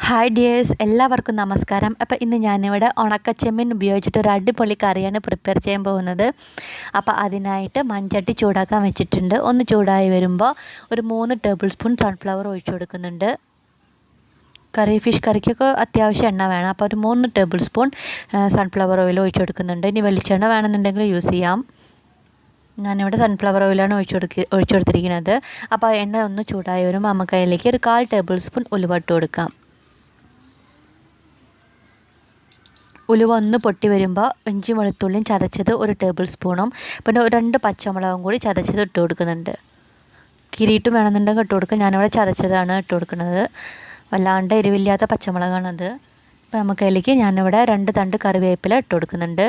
Hi dears, എല്ലാവർക്കും നമസ്കാരം. അപ്പോൾ ഇന്ന് ഞാനിവിടെ ഉണക്കച്ചെമ്മീൻ ഉപയോഗിച്ചിട്ട് ഒരു അടിപൊളി കറിയാണ് പ്രിപ്പയർ ചെയ്യാൻ പോകുന്നത്. അപ്പോൾ അതിനായിട്ട് മൺചട്ടി ചൂടാക്കാൻ വെച്ചിട്ടുണ്ട്. ഒന്ന് ചൂടായി വരുമ്പോൾ ഒരു 3 ടേബിൾ സ്പൂൺ സൺഫ്ലവർ ഒഴിച്ചു കൊടുക്കുന്നുണ്ട്. ഫിഷ് കറിക്കൊക്കെ അത്യാവശ്യം എണ്ണ വേണം. അപ്പോൾ ഒരു 3 ടേബിൾ സ്പൂൺ സൺഫ്ലവർ ഓയിൽ ഒഴിച്ചു കൊടുക്കുന്നുണ്ട്. ഇനി വെളിച്ചെണ്ണ വേണമെന്നുണ്ടെങ്കിൽ യൂസ് ചെയ്യാം. ഞാനിവിടെ സൺഫ്ലവർ ഓയിലാണ് ഒഴിച്ചു കൊടുത്തിരിക്കുന്നത്. അപ്പോൾ എണ്ണ ഒന്ന് ചൂടായി വരുമ്പോൾ നമുക്ക് അതിലേക്ക് ഒരു 1/4 ടേബിൾ സ്പൂൺ ഉലുവ ഇട്ട് കൊടുക്കാം. ഉലുവ ഒന്ന് പൊട്ടി വരുമ്പോൾ ഇഞ്ചി വെളുത്തുള്ളിയും ചതച്ചത് 1 ടേബിൾ സ്പൂണും പിന്നെ 2 പച്ചമുളകും കൂടി ചതച്ചത് ഇട്ട് കൊടുക്കുന്നുണ്ട്. കിരിയിട്ടും വേണമെന്നുണ്ടെങ്കിൽ ഇട്ട് കൊടുക്കുക. ഞാനിവിടെ ചതച്ചതാണ് ഇട്ട് കൊടുക്കുന്നത്. വല്ലാണ്ട് എരിവില്ലാത്ത പച്ചമുളകാണത്. അപ്പോൾ നമുക്ക് അതിലേക്ക് ഞാനിവിടെ 2 തണ്ട് കറിവേപ്പില ഇട്ട് കൊടുക്കുന്നുണ്ട്.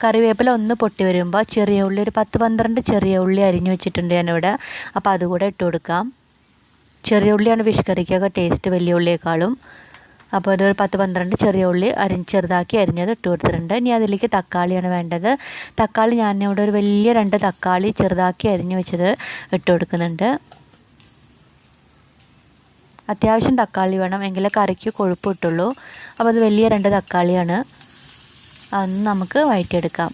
കറിവേപ്പില ഒന്ന് പൊട്ടി വരുമ്പോൾ ചെറിയ ഉള്ളി ഒരു 10-12 ചെറിയ ഉള്ളി അരിഞ്ഞു വെച്ചിട്ടുണ്ട് ഞാനിവിടെ. അപ്പോൾ അതുകൂടെ ഇട്ട് കൊടുക്കാം. ചെറിയ ഉള്ളിയാണ് ഫിഷ് കറിക്കൊക്കെ ടേസ്റ്റ് വലിയ ഉള്ളിയേക്കാളും. അപ്പോൾ അതൊരു 10-12 ചെറിയ ഉള്ളി ചെറുതാക്കി അരിഞ്ഞത് ഇട്ട് കൊടുത്തിട്ടുണ്ട്. ഇനി അതിലേക്ക് തക്കാളിയാണ് വേണ്ടത്. തക്കാളി ഞാനിവിടെ ഒരു വലിയ 2 തക്കാളി ചെറുതാക്കി അരിഞ്ഞു വെച്ചത് ഇട്ട് കൊടുക്കുന്നുണ്ട്. അത്യാവശ്യം തക്കാളി വേണം, എങ്കിലേ കറിക്ക് കൊഴുപ്പ് കിട്ടുള്ളൂ. അപ്പോൾ അത് വലിയ 2 തക്കാളിയാണ്. അതൊന്ന് നമുക്ക് വഴറ്റിയെടുക്കാം.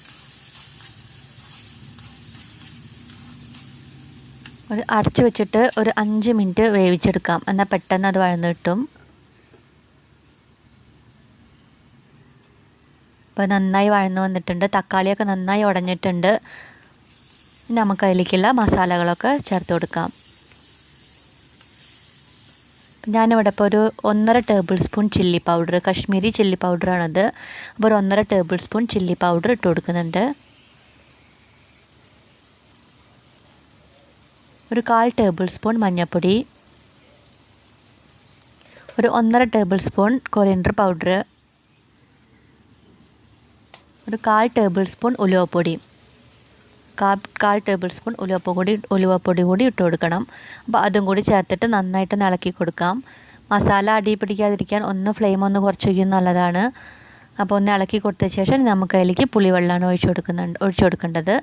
അടച്ചു വെച്ചിട്ട് ഒരു 5 മിനിറ്റ് വേവിച്ചെടുക്കാം. എന്നാൽ പെട്ടെന്ന് അത് വഴന്ന് കിട്ടും. അപ്പോൾ നന്നായി വഴന്ന് വന്നിട്ടുണ്ട്. തക്കാളിയൊക്കെ നന്നായി ഉടഞ്ഞിട്ടുണ്ട്. നമുക്ക് അതിലേക്കുള്ള മസാലകളൊക്കെ ചേർത്ത് കൊടുക്കാം. ഞാനിവിടെ ഇപ്പോൾ ഒരു 1.5 tablespoon chilli powder, Kashmiri chilli പൗഡറാണത്. അപ്പോൾ ഒരു 1.5 ടേബിൾ സ്പൂൺ ചില്ലി പൗഡർ ഇട്ട് കൊടുക്കുന്നുണ്ട്. ഒരു 1/4 ടേബിൾ സ്പൂൺ മഞ്ഞൾപ്പൊടി, ഒരു 1.5 ടേബിൾ സ്പൂൺ കൊറിയണ്ടർ പൗഡർ, ഒരു 1/4 ടേബിൾ സ്പൂൺ ഉലുവപ്പൊടി, 1/4 ടേബിൾ സ്പൂൺ ഉലുവപ്പൊടി കൂടി ഇട്ട് കൊടുക്കണം. അപ്പോൾ അതും കൂടി ചേർത്തിട്ട് നന്നായിട്ട് ഇളക്കി കൊടുക്കാം. മസാല അടി പിടിക്കാതിരിക്കാൻ ഫ്ലെയിം ഒന്ന് കുറച്ച് വയ്ക്കുന്നത് നല്ലതാണ്. അപ്പോൾ ഒന്ന് ഇളക്കി കൊടുത്ത ശേഷം നമുക്ക് അതിലേക്ക് പുളിവെള്ളമാണ് ഒഴിച്ചു കൊടുക്കേണ്ടത്.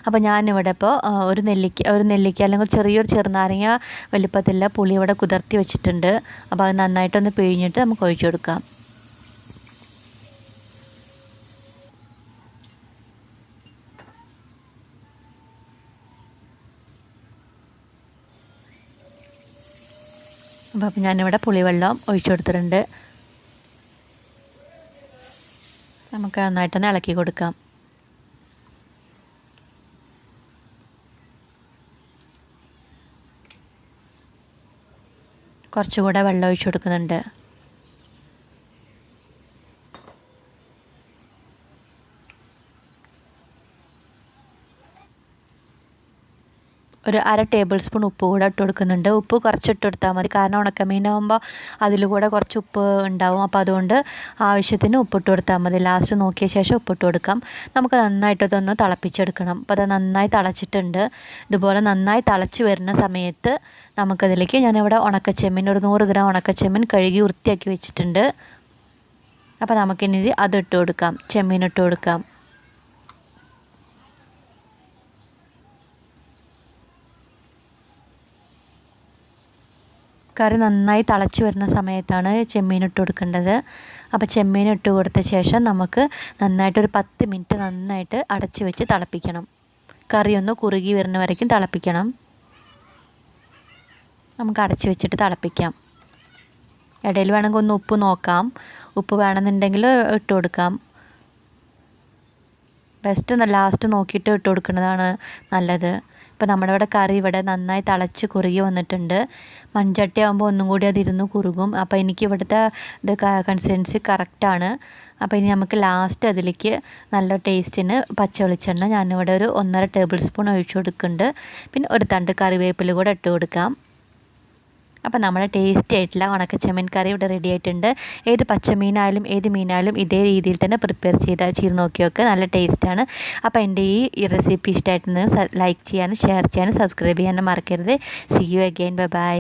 അപ്പോൾ ഞാനിവിടെ ഇപ്പോൾ ഒരു നെല്ലിക്ക അല്ലെങ്കിൽ ചെറിയൊരു ചെറുനാരങ്ങ വലിപ്പത്തിലുള്ള പുളി ഇവിടെ കുതിർത്തി വെച്ചിട്ടുണ്ട്. അപ്പോൾ അത് നന്നായിട്ടൊന്ന് പിഴിഞ്ഞിട്ട് നമുക്ക് ഒഴിച്ചു കൊടുക്കാം. അപ്പോൾ ഞാനിവിടെ പുളിവെള്ളം ഒഴിച്ചു കൊടുത്തിട്ടുണ്ട്. നമുക്ക് നന്നായിട്ടൊന്ന് ഇളക്കി കൊടുക്കാം. കുറച്ചുകൂടെ വെള്ളം ഒഴിച്ചു കൊടുക്കുന്നുണ്ട്. ഒരു 1/2 ടേബിൾ സ്പൂൺ ഉപ്പ് കൂടെ ഇട്ട് കൊടുക്കുന്നുണ്ട്. ഉപ്പ് കുറച്ചിട്ട് കൊടുത്താൽ മതി, കാരണം ഉണക്കമീനാകുമ്പോൾ അതിൽ കൂടെ കുറച്ച് ഉപ്പ് ഉണ്ടാവും. അപ്പോൾ അതുകൊണ്ട് ആവശ്യത്തിന് ഉപ്പിട്ട് കൊടുത്താൽ മതി. ലാസ്റ്റ് നോക്കിയ ശേഷം ഉപ്പിട്ട് കൊടുക്കാം. നമുക്ക് നന്നായിട്ട് ഇതൊന്ന് തിളപ്പിച്ചെടുക്കണം. അപ്പോൾ അത് നന്നായി തിളച്ചിട്ടുണ്ട്. ഇതുപോലെ നന്നായി തിളച്ച് വരുന്ന സമയത്ത് നമുക്കതിലേക്ക് ഞാനിവിടെ ഉണക്കച്ചെമ്മീൻ ഒരു 100 ഗ്രാം ഉണക്കച്ചെമ്മീൻ കഴുകി വൃത്തിയാക്കി വെച്ചിട്ടുണ്ട്. അപ്പോൾ നമുക്കിനി അത് ഇട്ട് കൊടുക്കാം. ചെമ്മീൻ ഇട്ട് കൊടുക്കാം. കറി നന്നായി തിളച്ച് വരുന്ന സമയത്താണ് ചെമ്മീൻ ഇട്ട് കൊടുക്കേണ്ടത്. അപ്പോൾ ചെമ്മീൻ ഇട്ട് കൊടുത്ത ശേഷം നമുക്ക് നന്നായിട്ടൊരു 10 മിനിറ്റ് നന്നായിട്ട് അടച്ച് വെച്ച് തിളപ്പിക്കണം. കറി ഒന്ന് കുറുകി വരുന്ന വരയ്ക്കും തിളപ്പിക്കണം. നമുക്ക് അടച്ച് വെച്ചിട്ട് തിളപ്പിക്കാം. ഇടയിൽ വേണമെങ്കിൽ ഒന്ന് ഉപ്പ് നോക്കാം. ഉപ്പ് വേണമെന്നുണ്ടെങ്കിൽ ഇട്ട് കൊടുക്കാം. ലാസ്റ്റ് നോക്കിയിട്ട് ഇട്ട് കൊടുക്കുന്നതാണ് നല്ലത്. ഇപ്പോൾ നമ്മുടെ ഇവിടെ കറി നന്നായി തിളച്ച് കുറുകി വന്നിട്ടുണ്ട്. മൺചട്ടി ആകുമ്പോൾ ഒന്നും കൂടി അതിരുന്ന് കുറുകും. അപ്പോൾ എനിക്ക് ഇവിടുത്തെ കൺസിസ്റ്റൻസി കറക്റ്റാണ്. അപ്പോൾ ഇനി നമുക്ക് ലാസ്റ്റ് അതിലേക്ക് നല്ല ടേസ്റ്റിന് പച്ച വെളിച്ചെണ്ണ ഞാനിവിടെ ഒരു 1.5 ടേബിൾ സ്പൂൺ ഒഴിച്ചു കൊടുക്കുന്നുണ്ട്. പിന്നെ ഒരു തണ്ട് കറിവേപ്പില കൂടെ ഇട്ട് കൊടുക്കാം. അപ്പോൾ നമ്മുടെ ടേസ്റ്റി ആയിട്ടുള്ള ഉണക്കച്ചെമ്മീൻ കറി ഇവിടെ റെഡി ആയിട്ടുണ്ട്. ഏത് പച്ചമീനായാലും ഏത് മീനായാലും ഇതേ രീതിയിൽ തന്നെ പ്രിപ്പയർ ചെയ്ത് നോക്കിയൊക്കെ നല്ല ടേസ്റ്റാണ്. അപ്പോൾ എൻ്റെ ഈ റെസിപ്പി ഇഷ്ടമായിട്ടുണ്ടെങ്കിൽ ലൈക്ക് ചെയ്യാനും ഷെയർ ചെയ്യാനും സബ്സ്ക്രൈബ് ചെയ്യാനും മറക്കരുത്. See you again. Bye by.